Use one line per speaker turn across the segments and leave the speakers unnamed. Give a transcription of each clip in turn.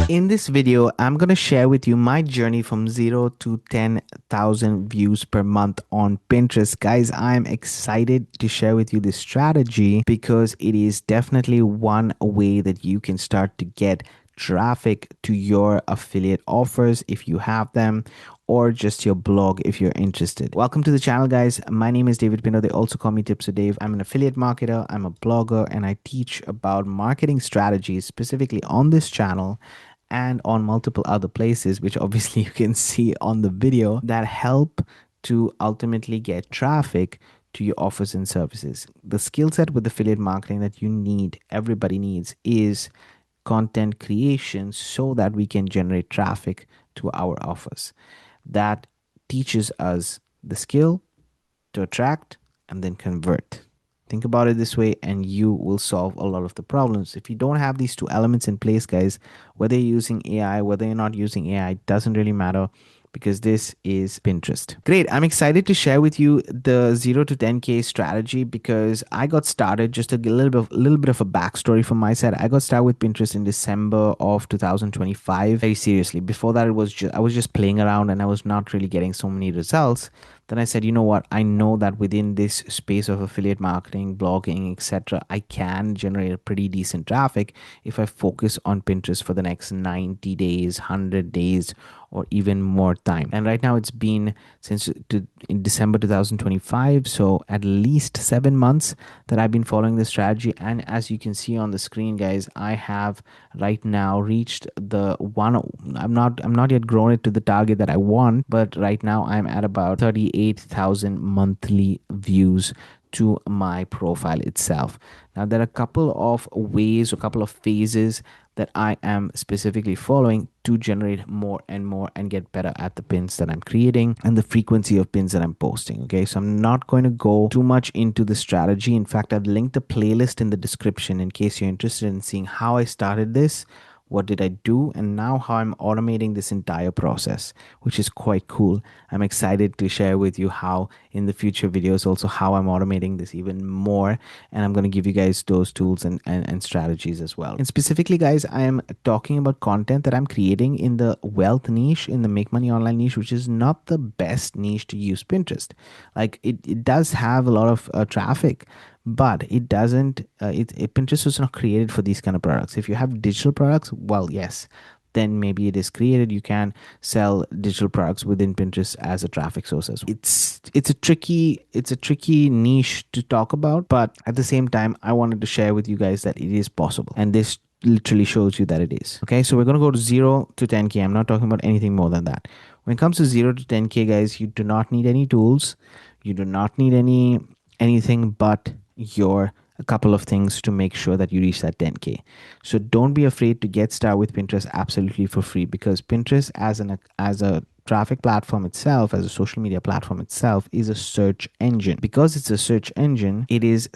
In this video, I'm going to share with you my journey from 0 to 10,000 views per month on Pinterest. Guys, I'm excited to share with you this strategy because it is definitely one way that you can start to get traffic to your affiliate offers if you have them, or just your blog if you're interested. Welcome to the channel, guys. My name is David Pindo. They also call me Tips of Dave. I'm an affiliate marketer, I'm a blogger, and I teach about marketing strategies specifically on this channel and on multiple other places, which obviously you can see on the video, that help to ultimately get traffic to your offers and services. The skill set with affiliate marketing that you need, everybody needs, is content creation so that we can generate traffic to our offers. That teaches us the skill to attract and then convert. Think about it this way and you will solve a lot of the problems. If you don't have these two elements in place, guys, whether you're using AI, whether you're not using AI, doesn't really matter, because this is Pinterest. Great. I'm excited to share with you the 0 to 10K strategy because I got started, just a little bit of a backstory from my side. I got started with Pinterest in December of 2025. Very seriously. Before that, I was just playing around and I was not really getting so many results. Then I said, you know what? I know that within this space of affiliate marketing, blogging, etc., I can generate a pretty decent traffic if I focus on Pinterest for the next 90 days, 100 days, or even more time. And right now it's been in December 2025, so at least 7 months that I've been following this strategy. And as you can see on the screen, guys, I have right now reached the one. I'm not yet grown it to the target that I want, but right now I'm at about 38,000 monthly views to my profile itself. Now, there are a couple of ways, a couple of phases that I am specifically following to generate more and more and get better at the pins that I'm creating and the frequency of pins that I'm posting. Okay, so I'm not going to go too much into the strategy. In fact, I've linked a playlist in the description in case you're interested in seeing how I started this, what did I do, and now how I'm automating this entire process, which is quite cool. I'm excited to share with you how in the future videos also how I'm automating this even more, and I'm going to give you guys those tools and strategies as well. And specifically, guys, I am talking about content that I'm creating in the wealth niche, in the make money online niche, which is not the best niche to use Pinterest. Like it does have a lot of traffic, but it doesn't Pinterest was not created for these kind of products. If you have digital products, well, yes, then maybe it is created. You can sell digital products within Pinterest as a traffic source as well. It's a tricky niche to talk about, but at the same time, I wanted to share with you guys that it is possible, and this literally shows you that it is. Okay, so we're going to go to 0 to 10K. I'm not talking about anything more than that. When it comes to 0 to 10K, guys, you do not need any tools. You do not need anything but a couple of things to make sure that you reach that 10K. So don't be afraid to get started with Pinterest absolutely for free, because Pinterest as a traffic platform itself, as a social media platform itself, is a search engine. Because it's a search engine, it is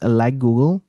like Google.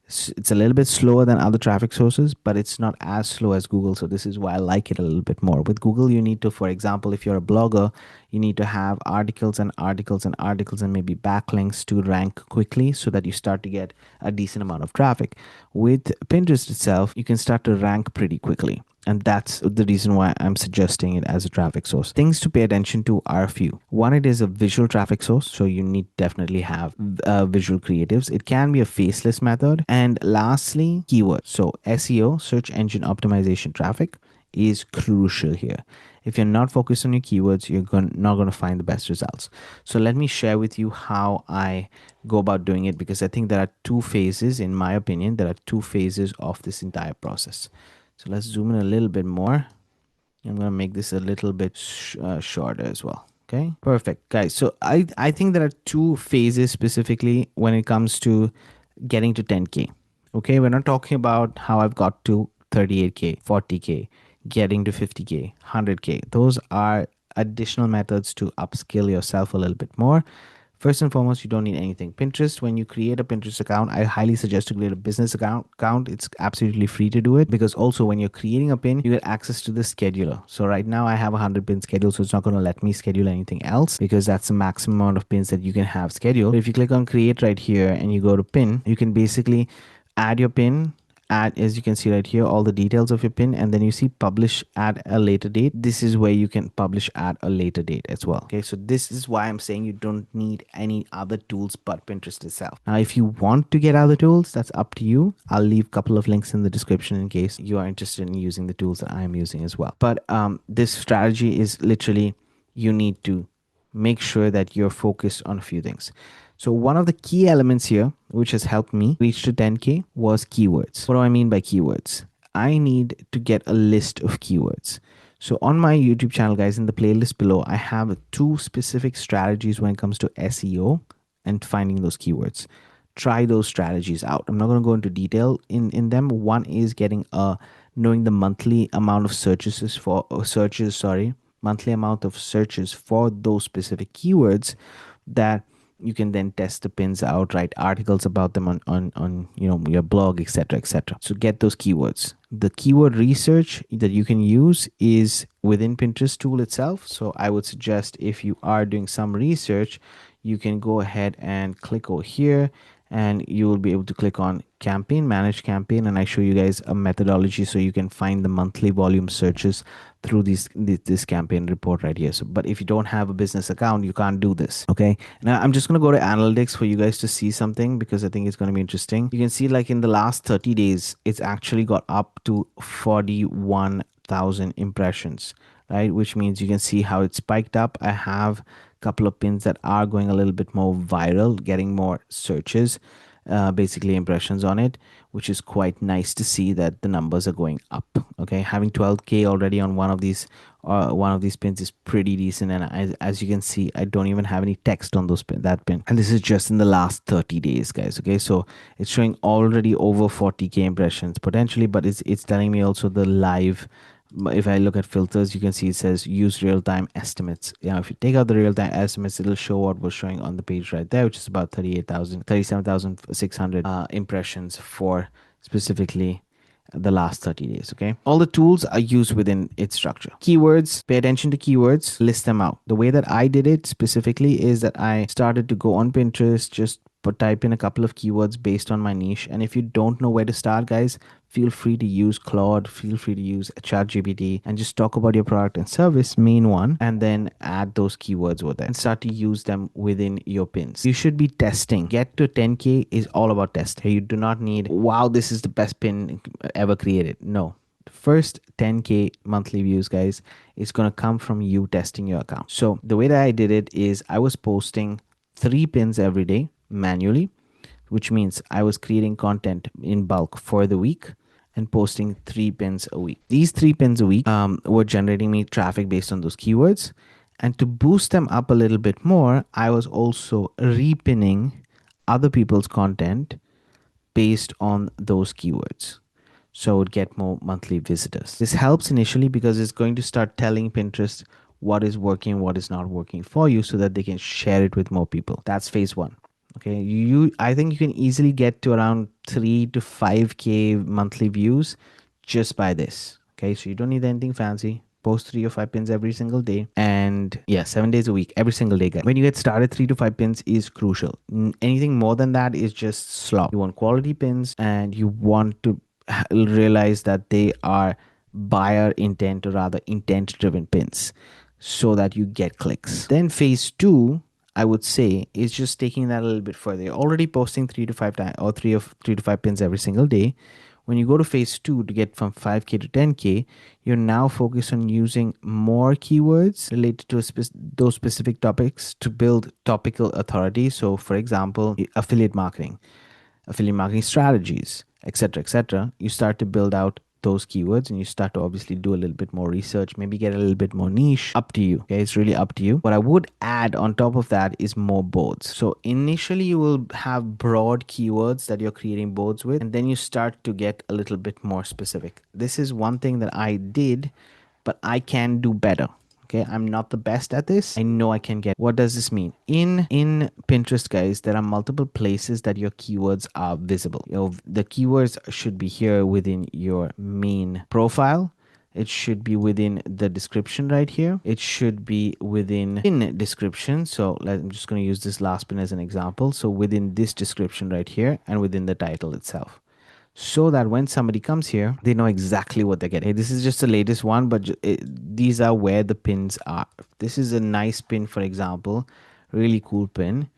It's a little bit slower than other traffic sources, but it's not as slow as Google. So this is why I like it a little bit more. With Google, you need to, for example, if you're a blogger, you need to have articles and articles and articles and maybe backlinks to rank quickly so that you start to get a decent amount of traffic. With Pinterest itself, you can start to rank pretty quickly. And that's the reason why I'm suggesting it as a traffic source. Things to pay attention to are a few. One, it is a visual traffic source, so you need definitely have visual creatives. It can be a faceless method. And lastly, keywords. So SEO, search engine optimization traffic, is crucial here. If you're not focused on your keywords, you're not going to find the best results. So let me share with you how I go about doing it, because I think there are two phases, in my opinion, there are two phases of this entire process. So let's zoom in a little bit more. I'm going to make this a little bit shorter as well. Okay, perfect, guys. So I think there are two phases specifically when it comes to getting to 10K. Okay, we're not talking about how I've got to 38K, 40K, getting to 50K, 100K. Those are additional methods to upskill yourself a little bit more. First and foremost, you don't need anything. Pinterest, when you create a Pinterest account, I highly suggest to create a business account. It's absolutely free to do it, because also when you're creating a pin, you get access to the scheduler. So right now I have a 100 pin schedule, so it's not going to let me schedule anything else, because that's the maximum amount of pins that you can have scheduled. But if you click on create right here and you go to pin, you can basically add your pin, add, as you can see right here, all the details of your pin, and then you see publish at a later date. This is where you can publish at a later date as well. Okay, so this is why I'm saying you don't need any other tools but Pinterest itself. Now if you want to get other tools, that's up to you. I'll leave a couple of links in the description in case you are interested in using the tools that I'm using as well. But this strategy is literally, you need to make sure that you're focused on a few things. So one of the key elements here, which has helped me reach to 10K, was keywords. What do I mean by keywords? I need to get a list of keywords. So on my YouTube channel, guys, in the playlist below, I have two specific strategies when it comes to SEO and finding those keywords. Try those strategies out. I'm not going to go into detail in them. One is getting knowing the monthly amount of monthly amount of searches for those specific keywords that you can then test the pins out, write articles about them on your blog, etc., etc. So get those keywords. The keyword research that you can use is within Pinterest tool itself. So I would suggest, if you are doing some research, you can go ahead and click over here, and you will be able to click on campaign, manage campaign, and I show you guys a methodology so you can find the monthly volume searches through this campaign report right here. So but if you don't have a business account, you can't do this. Okay, now I'm just going to go to analytics for you guys to see something, because I think it's going to be interesting. You can see, like, in the last 30 days, it's actually got up to 41,000 impressions, right? Which means you can see how it spiked up. I have a couple of pins that are going a little bit more viral, getting more searches, basically impressions on it, which is quite nice to see that the numbers are going up. Okay, having 12K already on one of these pins is pretty decent. And as you can see, I don't even have any text on that pin, and this is just in the last 30 days, guys. Okay, so it's showing already over 40K impressions potentially, but it's telling me also the live. If I look at filters, you can see it says use real-time estimates. If you take out the real-time estimates, it'll show what was showing on the page right there, which is about 37,600 impressions for specifically the last 30 days. Okay, all the tools are used within its structure. Keywords, pay attention to keywords, list them out. The way that I did it specifically is that I started to go on Pinterest, just type in a couple of keywords based on my niche. And if you don't know where to start, guys, feel free to use Claude, feel free to use ChatGPT, and just talk about your product and service, main one, and then add those keywords with it and start to use them within your pins. You should be testing. Get to 10K is all about testing. You do not need, wow, this is the best pin ever created. No. First 10K monthly views, guys, is going to come from you testing your account. So the way that I did it is I was posting 3 pins every day manually, which means I was creating content in bulk for the week and posting 3 pins a week. These 3 pins a week were generating me traffic based on those keywords. And to boost them up a little bit more, I was also repinning other people's content based on those keywords, so it would get more monthly visitors. This helps initially because it's going to start telling Pinterest what is working, what is not working for you, so that they can share it with more people. That's phase 1. Okay, I think you can easily get to around 3 to 5K monthly views just by this. Okay, so you don't need anything fancy. Post 3 or 5 pins every single day, and yeah, 7 days a week, every single day, guys. When you get started, 3 to 5 pins is crucial. Anything more than that is just slop. You want quality pins, and you want to realize that they are buyer intent, or rather intent driven pins, so that you get clicks. Then phase 2, I would say, is just taking that a little bit further. You're already posting 3 to 5 times, or 3 to 5 pins every single day. When you go to phase 2 to get from 5K to 10K, you're now focused on using more keywords related to those specific topics to build topical authority. So for example, affiliate marketing strategies, etc. You start to build out those keywords, and you start to obviously do a little bit more research, maybe get a little bit more niche. Up to you. Okay, it's really up to you. What I would add on top of that is more boards. So initially you will have broad keywords that you're creating boards with, and then you start to get a little bit more specific. This is one thing that I did, but I can do better. Okay, I'm not the best at this. I know I can get. What does this mean? In Pinterest, guys, there are multiple places that your keywords are visible. The keywords should be here within your main profile. It should be within the description right here. It should be within pin description. So I'm just going to use this last pin as an example. So within this description right here, and within the title itself. so that when somebody comes here, they know exactly what they're getting. Hey, this is just the latest one, but these are where the pins are. This is a nice pin, for example, really cool pin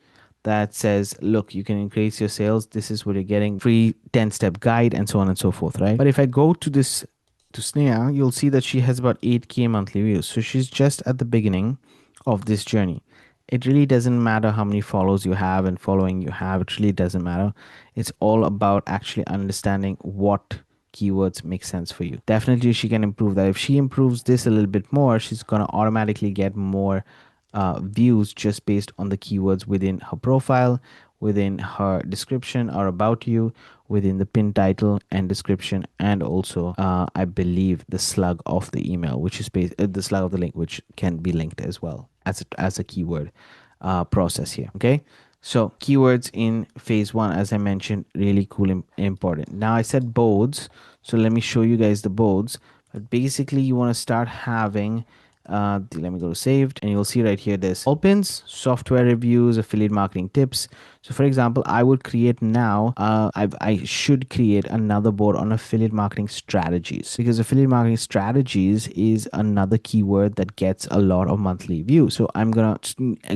that says, look, you can increase your sales. This is what you're getting, free 10-step guide, and so on and so forth, right? But if I go to this, to Sneha, you'll see that she has about 8K monthly views. So she's just at the beginning of this journey. It really doesn't matter how many follows you have and following you have. It really doesn't matter. It's all about actually understanding what keywords make sense for you. Definitely she can improve that. If she improves this a little bit more, she's going to automatically get more views just based on the keywords within her profile, within her description or about you, within the pin title and description, and also I believe the slug of the email, which is the slug of the link, which can be linked as well as a keyword process here. Okay, so keywords in phase one, as I mentioned, really cool and important. Now I said boards, so let me show you guys the boards. But basically you want to start having let me go to saved, and you'll see right here there's all pins, software reviews, affiliate marketing tips. So for example, I would create now I should create another board on affiliate marketing strategies, because affiliate marketing strategies is another keyword that gets a lot of monthly views. So I'm gonna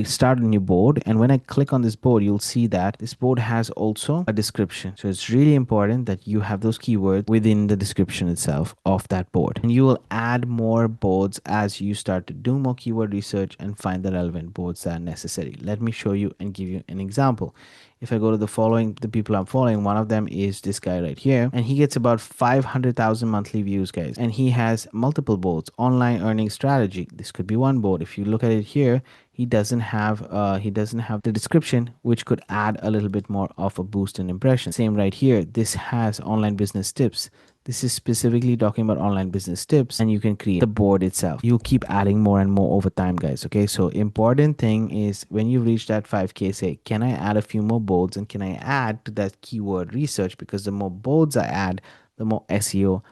start a new board, and when I click on this board, you'll see that this board has also a description. So it's really important that you have those keywords within the description itself of that board, and you will add more boards as you start to do more keyword research and find the relevant boards that are necessary. Let me show you and give you an example. If I go to the people I'm following, one of them is this guy right here, and he gets about 500,000 monthly views, guys, and he has multiple boards. Online earning strategy, this could be one board. If you look at it here, he doesn't have the description, which could add a little bit more of a boost in impression. Same right here, this has online business tips. This is specifically talking about online business tips, and you can create the board itself. You keep adding more and more over time, guys. Okay, so important thing is when you reach that 5K, say, can I add a few more boards, and can I add to that keyword research? Because the more boards I add, the more SEO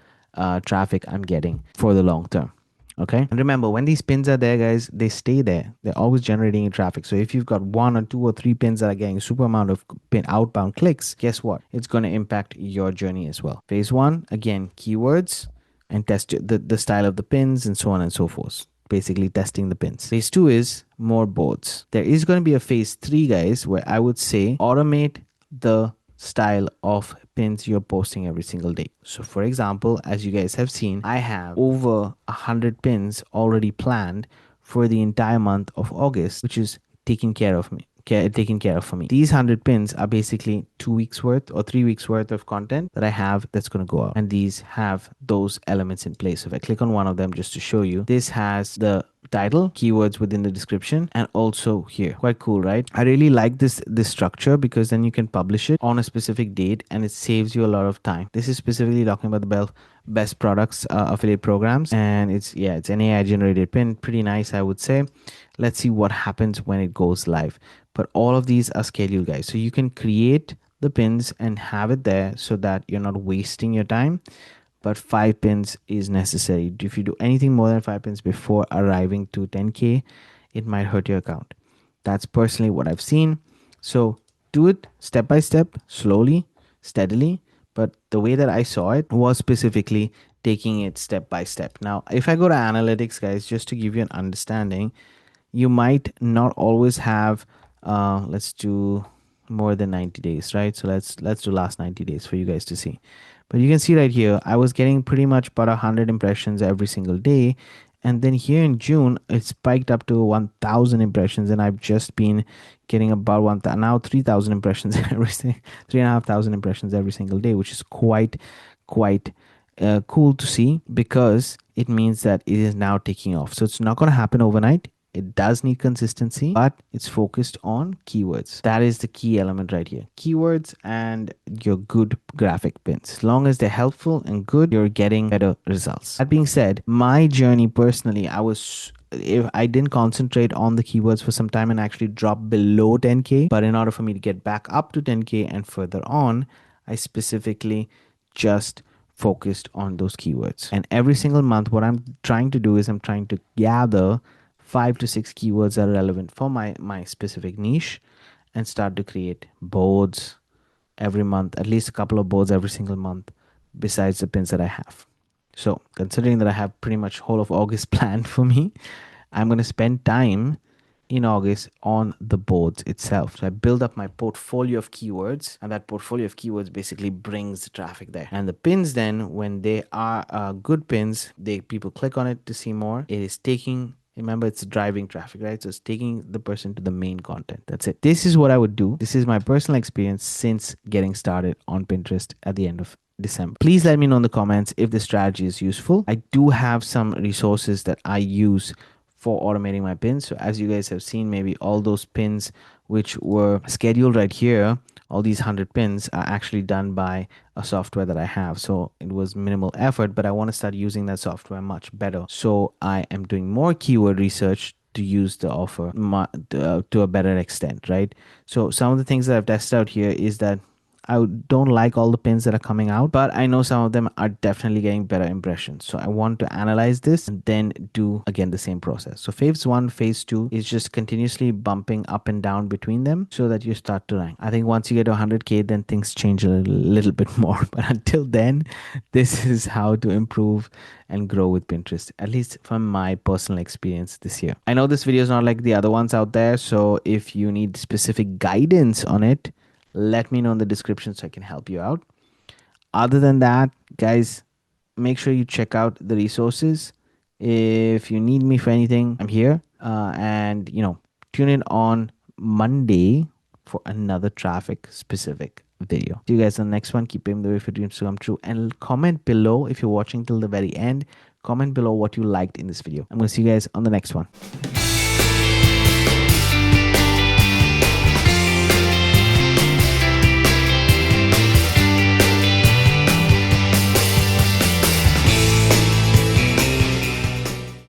traffic I'm getting for the long term. Okay, and remember, when these pins are there, guys, they stay there. They're always generating traffic. So if you've got 1 or 2 or 3 pins that are getting a super amount of pin outbound clicks, guess what? It's going to impact your journey as well. Phase one, again, keywords, and test the style of the pins and so on and so forth. Basically testing the pins. Phase two is more boards. There is going to be a phase three, guys, where I would say automate the style of pins you're posting every single day. So for example, as you guys have seen, I have over 100 pins already planned for the entire month of August, which is taken care of for me. These 100 pins are basically 2 weeks worth or 3 weeks worth of content that I have that's going to go out, and these have those elements in place. So if I click on one of them just to show you, this has the title, keywords within the description, and also here. Quite cool, right? I really like this structure, because then you can publish it on a specific date and it saves you a lot of time. This is specifically talking about the best products affiliate programs, and it's an AI generated pin. Pretty nice, I would say. Let's see what happens when it goes live. But all of these are scheduled, guys, so you can create the pins and have it there so that you're not wasting your time. But 5 pins is necessary. If you do anything more than 5 pins before arriving to 10K, it might hurt your account. That's personally what I've seen. So do it step by step, slowly, steadily. But the way that I saw it was specifically taking it step by step. Now, if I go to analytics, guys, just to give you an understanding, you might not always have let's do more than 90 days, right? So let's do last 90 days for you guys to see. But you can see right here, I was getting pretty much about 100 impressions every single day, and then here in June it spiked up to 1000 impressions, and I've just been getting about 1000 now 3000 impressions every 3,500 impressions every single day, which is quite cool to see, because it means that it is now taking off. So it's not going to happen overnight. It does need consistency, but it's focused on keywords. That is the key element right here. Keywords and your good graphic pins. As long as they're helpful and good, you're getting better results. That being said, my journey personally, if I didn't concentrate on the keywords for some time and actually drop below 10K, but in order for me to get back up to 10K and further on, I specifically just focused on those keywords. And every single month, what I'm trying to do is I'm trying to gather 5 to 6 keywords that are relevant for my specific niche, and start to create boards every month, at least a couple of boards every single month, besides the pins that I have. So considering that I have pretty much whole of August planned for me, I'm going to spend time in August on the boards itself. So I build up my portfolio of keywords, and that portfolio of keywords basically brings the traffic there. And the pins then, when they are good pins, people click on it to see more. It is taking, remember, it's driving traffic, right? So it's taking the person to the main content. That's it. This is what I would do. This is my personal experience since getting started on Pinterest at the end of December. Please let me know in the comments if this strategy is useful. I do have some resources that I use for automating my pins. So as you guys have seen, maybe all those pins which were scheduled right here, all these 100 pins are actually done by a software that I have. So it was minimal effort, but I want to start using that software much better. So I am doing more keyword research to use the offer to a better extent, right? So some of the things that I've tested out here is that I don't like all the pins that are coming out, but I know some of them are definitely getting better impressions. So I want to analyze this and then do again the same process. So phase 1, phase 2 is just continuously bumping up and down between them so that you start to rank. I think once you get to 100K, then things change a little bit more. But until then, this is how to improve and grow with Pinterest, at least from my personal experience this year. I know this video is not like the other ones out there. So if you need specific guidance on it, let me know in the description so I can help you out. Other than that, guys, make sure you check out the resources. If you need me for anything, I'm here. And tune in on Monday for another traffic specific video. See you guys on the next one. Keep aiming the way for dreams to come true, and comment below if you're watching till the very end. Comment below what you liked in this video. I'm going to see you guys on the next one.